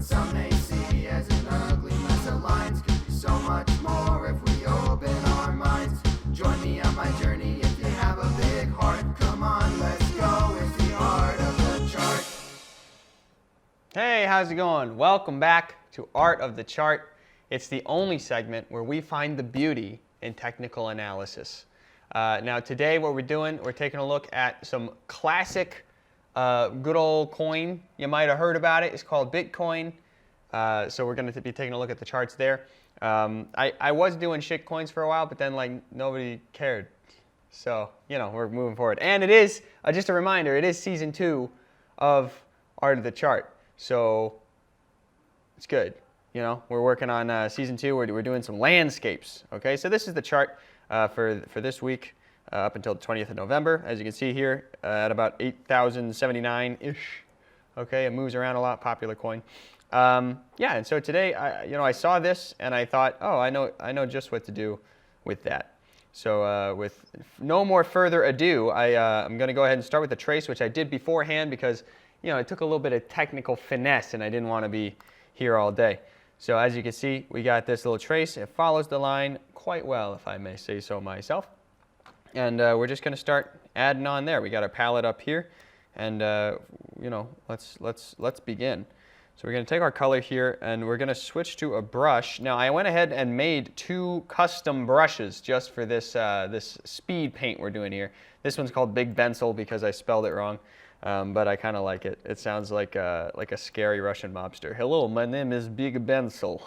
what some may see as an ugly mess of lines could be so much more if we open our minds. Join me on my journey if you have a big heart. Come on, let's go. It's the art of the chart. Hey, how's it going? Welcome back to Art of the Chart. It's the only segment where we find the beauty in technical analysis. Now today what we're doing, we're taking a look at some classic good old coin. You might have heard about it. It's called Bitcoin. So we're going to be taking a look at the charts there. I was doing shit coins for a while, but then like nobody cared. So, you know, we're moving forward. And it is, just a reminder, it is season 2 of Art of the Chart. So it's good. You know, we're working on season 2. We're doing some landscapes. Okay, so this is the chart for this week up until the 20th of November. As you can see here, at about 8,079-ish. Okay, it moves around a lot. Popular coin. Yeah, and so today, I saw this and I thought, oh, I know just what to do with that. So with no more further ado, I'm going to go ahead and start with the trace, which I did beforehand because, you know, it took a little bit of technical finesse and I didn't want to be here all day. So as you can see, we got this little trace. It follows the line quite well, if I may say so myself. And we're just going to start adding on there. We got our palette up here, and you know, let's begin. So we're going to take our color here, and we're going to switch to a brush. Now I went ahead and made 2 custom brushes just for this this speed paint we're doing here. This one's called Big Bensel because I spelled it wrong. But I kind of like it. It sounds like a scary Russian mobster. Hello, my name is Big Bensel.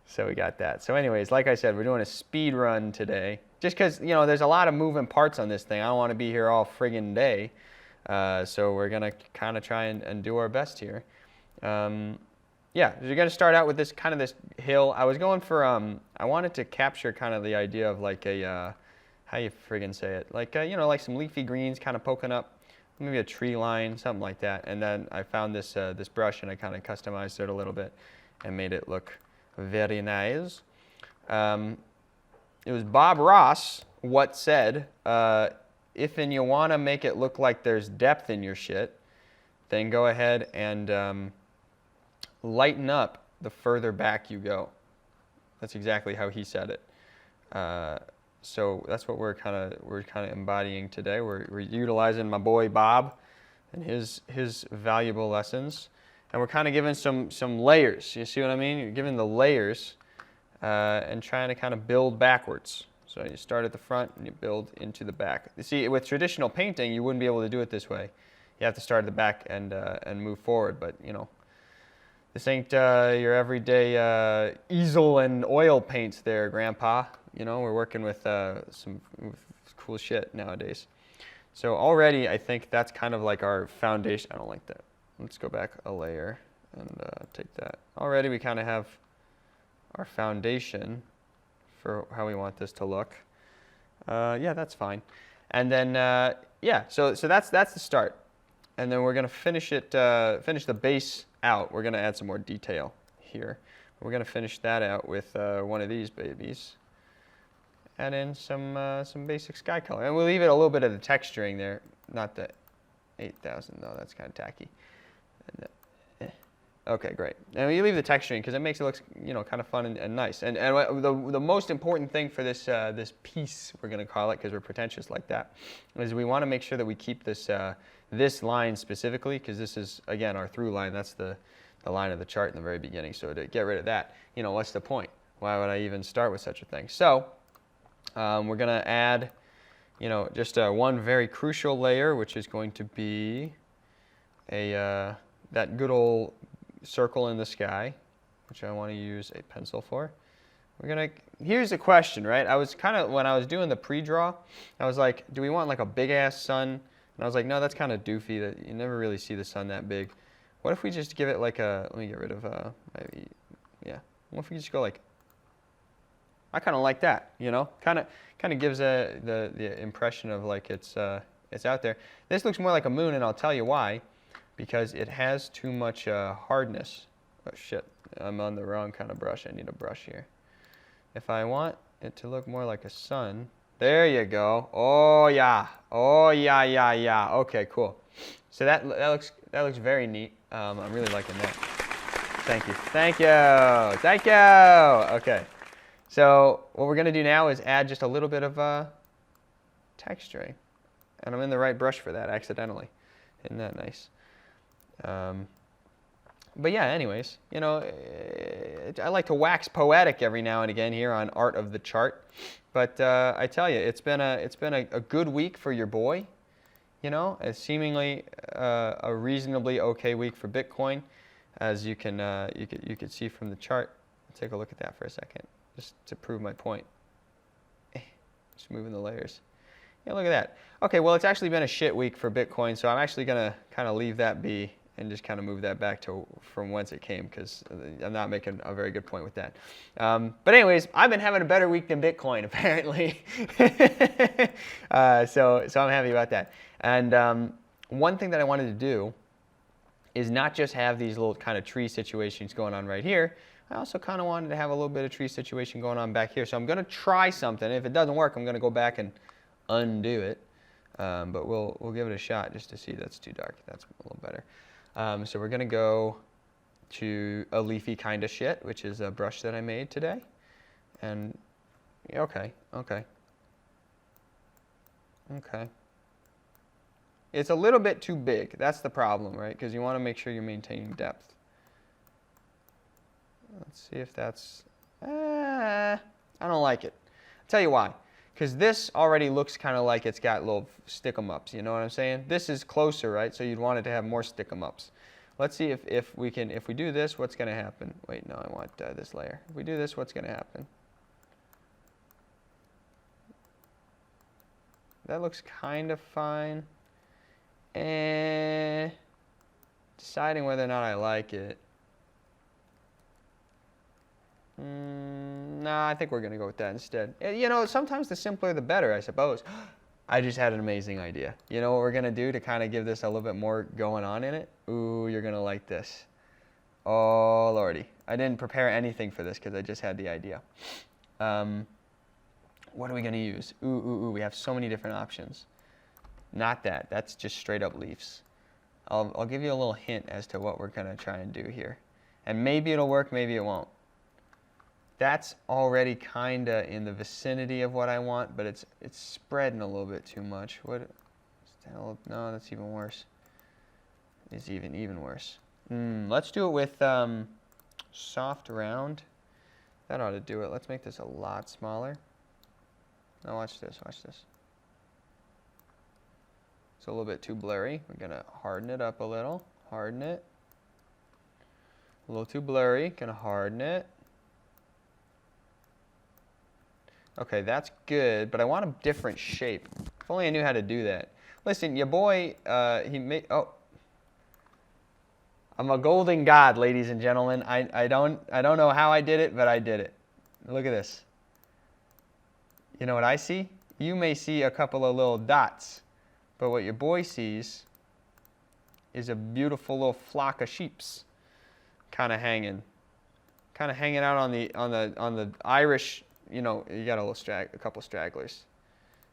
So we got that. So anyways, like I said, we're doing a speed run today. Just because, you know, there's a lot of moving parts on this thing. I don't want to be here all friggin' day. So we're going to kind of try and do our best here. Yeah, you're going to start out with this kind of this hill. I was going for, I wanted to capture kind of the idea of like a, how you friggin' say it? Like, you know, like some leafy greens kind of poking up, maybe a tree line, something like that. And then I found this this brush and I kind of customized it a little bit and made it look very nice. It was Bob Ross what said, if and you want to make it look like there's depth in your shit, then go ahead and lighten up the further back you go. That's exactly how he said it. So that's what we're kind of embodying today. We're utilizing my boy Bob and his valuable lessons, and we're kind of giving some layers. You see what I mean? You're giving the layers and trying to kind of build backwards. So you start at the front and you build into the back. You see, with traditional painting, you wouldn't be able to do it this way. You have to start at the back and move forward. But you know, this ain't your everyday easel and oil paints there, Grandpa. You know, we're working with some cool shit nowadays. So already, I think that's kind of like our foundation. I don't like that. Let's go back a layer and take that. Already, we kind of have our foundation for how we want this to look. Yeah, that's fine. And then, yeah, so that's the start. And then we're going to finish it, finish the base out. We're going to add some more detail here. We're going to finish that out with one of these babies. Add in some basic sky color. And we'll leave it a little bit of the texturing there. Not the 8,000, though. That's kind of tacky. Okay, great. And we leave the texturing because it makes it look, you know, kind of fun and nice. And the most important thing for this this piece, we're going to call it, because we're pretentious like that, is we want to make sure that we keep this this line specifically, because this is, again, our through line. That's the line of the chart in the very beginning. So to get rid of that, you know, what's the point? Why would I even start with such a thing? So we're going to add, you know, just one very crucial layer, which is going to be that good old circle in the sky, which I want to use a pencil for. Here's a question, right? I was kind of, when I was doing the pre-draw, I was like, do we want like a big-ass sun? And I was like, no, that's kind of doofy. That you never really see the sun that big. What if we just give it like a, let me get rid of, maybe, yeah. What if we just go like, I kind of like that, you know? Kind of gives the impression of like it's out there. This looks more like a moon, and I'll tell you why. Because it has too much hardness. Oh shit, I'm on the wrong kind of brush. I need a brush here. If I want it to look more like a sun, there you go. Oh yeah, oh yeah. Okay, cool. So that looks very neat. I'm really liking that. Thank you. Thank you. Thank you. Okay. So what we're going to do now is add just a little bit of texturing. And I'm in the right brush for that accidentally. Isn't that nice? But yeah, anyways, you know, I like to wax poetic every now and again here on Art of the Chart. But I tell you, it's been a good week for your boy. You know, it's seemingly a reasonably okay week for Bitcoin, as you can you could see from the chart. Let's take a look at that for a second, just to prove my point. Just moving the layers. Yeah, look at that. Okay, well, it's actually been a shit week for Bitcoin, so I'm actually gonna kind of leave that be and just kind of move that back to from whence it came, because I'm not making a very good point with that. But anyways, I've been having a better week than Bitcoin, apparently. So I'm happy about that. And one thing that I wanted to do is not just have these little kind of tree situations going on right here. I also kind of wanted to have a little bit of tree situation going on back here. So I'm going to try something. If it doesn't work, I'm going to go back and undo it. But we'll give it a shot just to see. That's too dark. That's a little better. So we're going to go to a leafy kind of shit, which is a brush that I made today. And okay. It's a little bit too big. That's the problem, right? Because you want to make sure you're maintaining depth. Let's see if that's... I don't like it. I'll tell you why. Because this already looks kind of like it's got little stick-em-ups, you know what I'm saying? This is closer, right? So you'd want it to have more stick-em-ups. Let's see if we do this, what's going to happen? Wait, no, I want this layer. If we do this, what's going to happen? That looks kind of fine. And deciding whether or not I like it. Nah, I think we're going to go with that instead. You know, sometimes the simpler the better, I suppose. I just had an amazing idea. You know what we're going to do to kind of give this a little bit more going on in it? Ooh, you're going to like this. Oh, lordy. I didn't prepare anything for this because I just had the idea. What are we going to use? Ooh, we have so many different options. Not that. That's just straight up leaves. I'll give you a little hint as to what we're going to try and do here. And maybe it'll work, maybe it won't. That's already kind of in the vicinity of what I want, but it's spreading a little bit too much. What? No, that's even worse. It's even worse. Let's do it with soft round. That ought to do it. Let's make this a lot smaller. Now watch this, watch this. It's a little bit too blurry. We're going to harden it up a little. Harden it. A little too blurry. Going to harden it. Okay, that's good, but I want a different shape. If only I knew how to do that. Listen, your boy, he made... Oh. I'm a golden god, ladies and gentlemen. I don't know how I did it, but I did it. Look at this. You know what I see? You may see a couple of little dots. But what your boy sees is a beautiful little flock of sheeps kind of hanging out on the Irish, you know, you got a couple stragglers.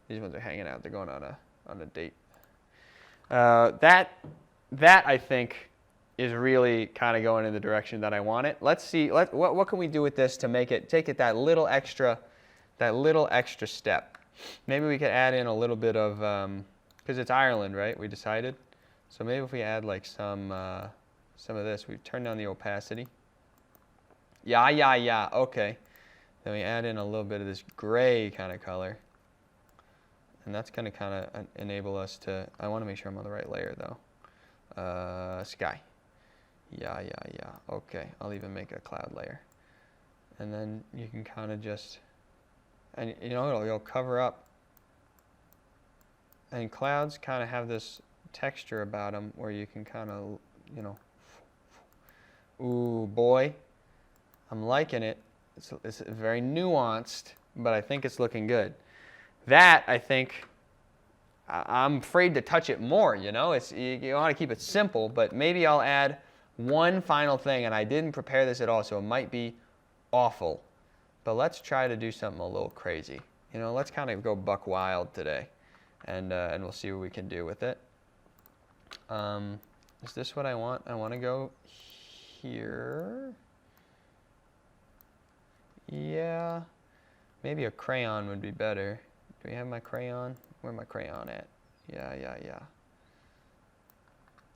These ones are hanging out. They're going on a date. That I think is really kind of going in the direction that I want it. Let's see. What can we do with this to make it take it that little extra step? Maybe we could add in a little bit of because it's Ireland, right? We decided. So maybe if we add like some of this, we turn down the opacity. Yeah. Okay. Then we add in a little bit of this gray kind of color. And that's going to kind of enable us to, I want to make sure I'm on the right layer though. Sky. Yeah. Okay. I'll even make a cloud layer. And then you can kind of just, and you know, it'll cover up. And clouds kind of have this texture about them where you can kind of, you know, ooh, boy, I'm liking it. It's very nuanced, but I think it's looking good. That, I think, I'm afraid to touch it more, you know. You want to keep it simple, but maybe I'll add one final thing, and I didn't prepare this at all, so it might be awful. But let's try to do something a little crazy. You know, let's kind of go buck wild today. And we'll see what we can do with it. Is this what I want? I want to go here. Yeah. Maybe a crayon would be better. Do we have my crayon? Where's my crayon at? Yeah.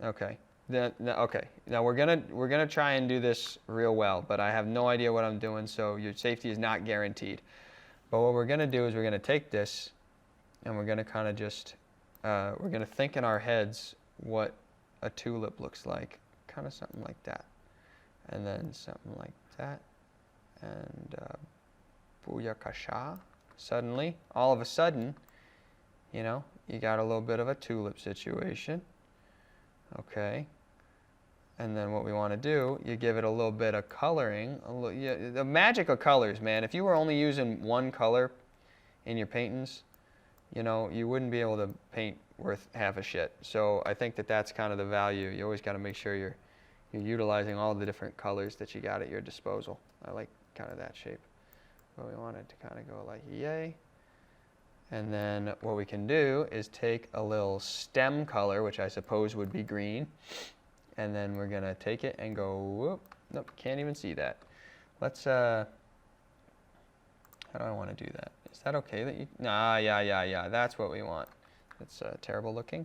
Okay. Okay. Now we're gonna try and do this real well, but I have no idea what I'm doing, so your safety is not guaranteed. But what we're gonna do is we're gonna take this, and we're gonna kind of just we're gonna think in our heads what a tulip looks like, kind of something like that, and then something like that, and booyakasha. Suddenly, all of a sudden, you know, you got a little bit of a tulip situation. Okay. And then what we want to do, you give it a little bit of coloring. The magic of colors, man. If you were only using one color in your paintings, you know, you wouldn't be able to paint worth half a shit. So I think that that's kind of the value. You always got to make sure you're utilizing all the different colors that you got at your disposal. I like kind of that shape. But we want it to kind of go like yay. And then what we can do is take a little stem color, which I suppose would be green. And then we're going to take it and go, whoop, nope, can't even see that. Let's, how do I want to do that? Is that okay that you, nah, yeah, that's what we want. It's terrible looking.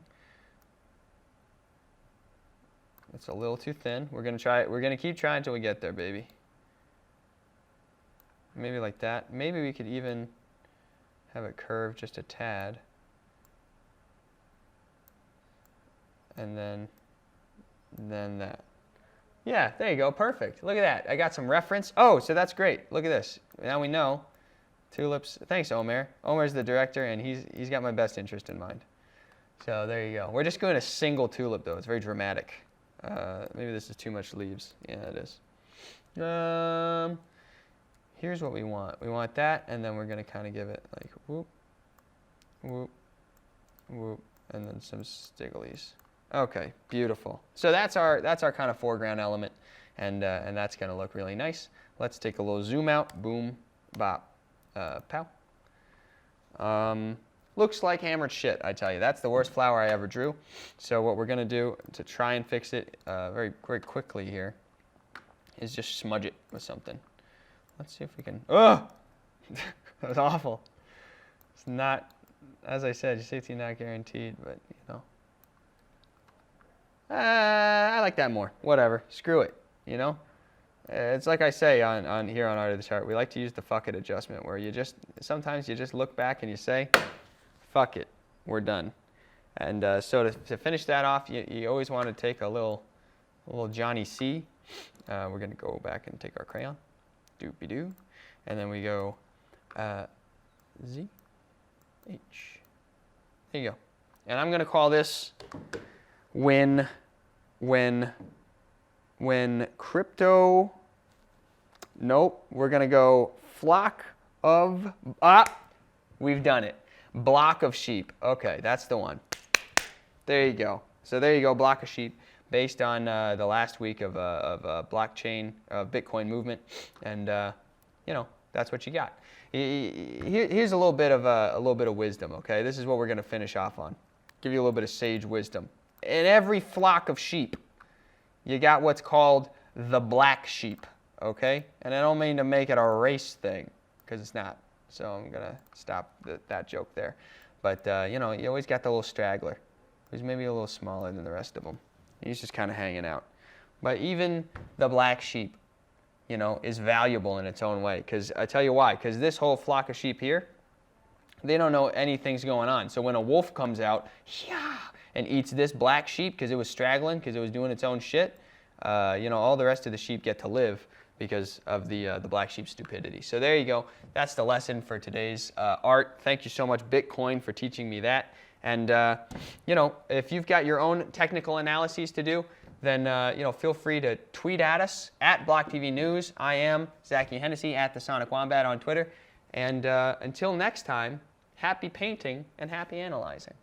It's a little too thin. We're going to try it. We're going to keep trying until we get there, baby. Maybe like that. Maybe we could even have it curve just a tad. And then that. Yeah, there you go, perfect. Look at that, I got some reference. Oh, so that's great, look at this. Now we know, tulips, thanks Omer. Omer's the director and he's got my best interest in mind. So there you go. We're just going a single tulip though, it's very dramatic. Maybe this is too much leaves. Yeah, it is. Here's what we want. We want that, and then we're gonna kind of give it like whoop, whoop, whoop, and then some stigglies. Okay, beautiful. So that's our kind of foreground element, and that's going to look really nice. Let's take a little zoom out. Boom, bop, pow. Looks like hammered shit, I tell you. That's the worst flower I ever drew. So what we're going to do to try and fix it very quickly here is just smudge it with something. Let's see if we can. Oh, that was awful. It's not, as I said, safety not guaranteed, but you know. I like that more. Whatever. Screw it. You know? It's like I say on here on Art of the Chart. We like to use the fuck it adjustment where sometimes you just look back and you say, fuck it. We're done. And so to finish that off, you always want to take a little Johnny C. We're going to go back and take our crayon. Doopy-doo. And then we go Z, H. There you go. And I'm going to call this when crypto, nope, we're going to go flock of, we've done it. Block of sheep. Okay, that's the one. There you go. So there you go, block of sheep, based on the last week of blockchain, Bitcoin movement, and you know, that's what you got. Here's a little bit of wisdom. Okay, this is what we're going to finish off on. Give you a little bit of sage wisdom. In every flock of sheep, you got what's called the black sheep, okay? And I don't mean to make it a race thing, because it's not. So I'm going to stop that joke there. But, you know, you always got the little straggler, who's maybe a little smaller than the rest of them. He's just kind of hanging out. But even the black sheep, you know, is valuable in its own way. Because I tell you why. Because this whole flock of sheep here, they don't know anything's going on. So when a wolf comes out, yeah, and eats this black sheep because it was straggling, because it was doing its own shit, you know, all the rest of the sheep get to live because of the black sheep's stupidity. So there you go. That's the lesson for today's art. Thank you so much, Bitcoin, for teaching me that. And, you know, if you've got your own technical analyses to do, then, you know, feel free to tweet at us at BLOCKTV News. I am Zachy Hennessy at the Sonic Wombat on Twitter. And until next time, happy painting and happy analyzing.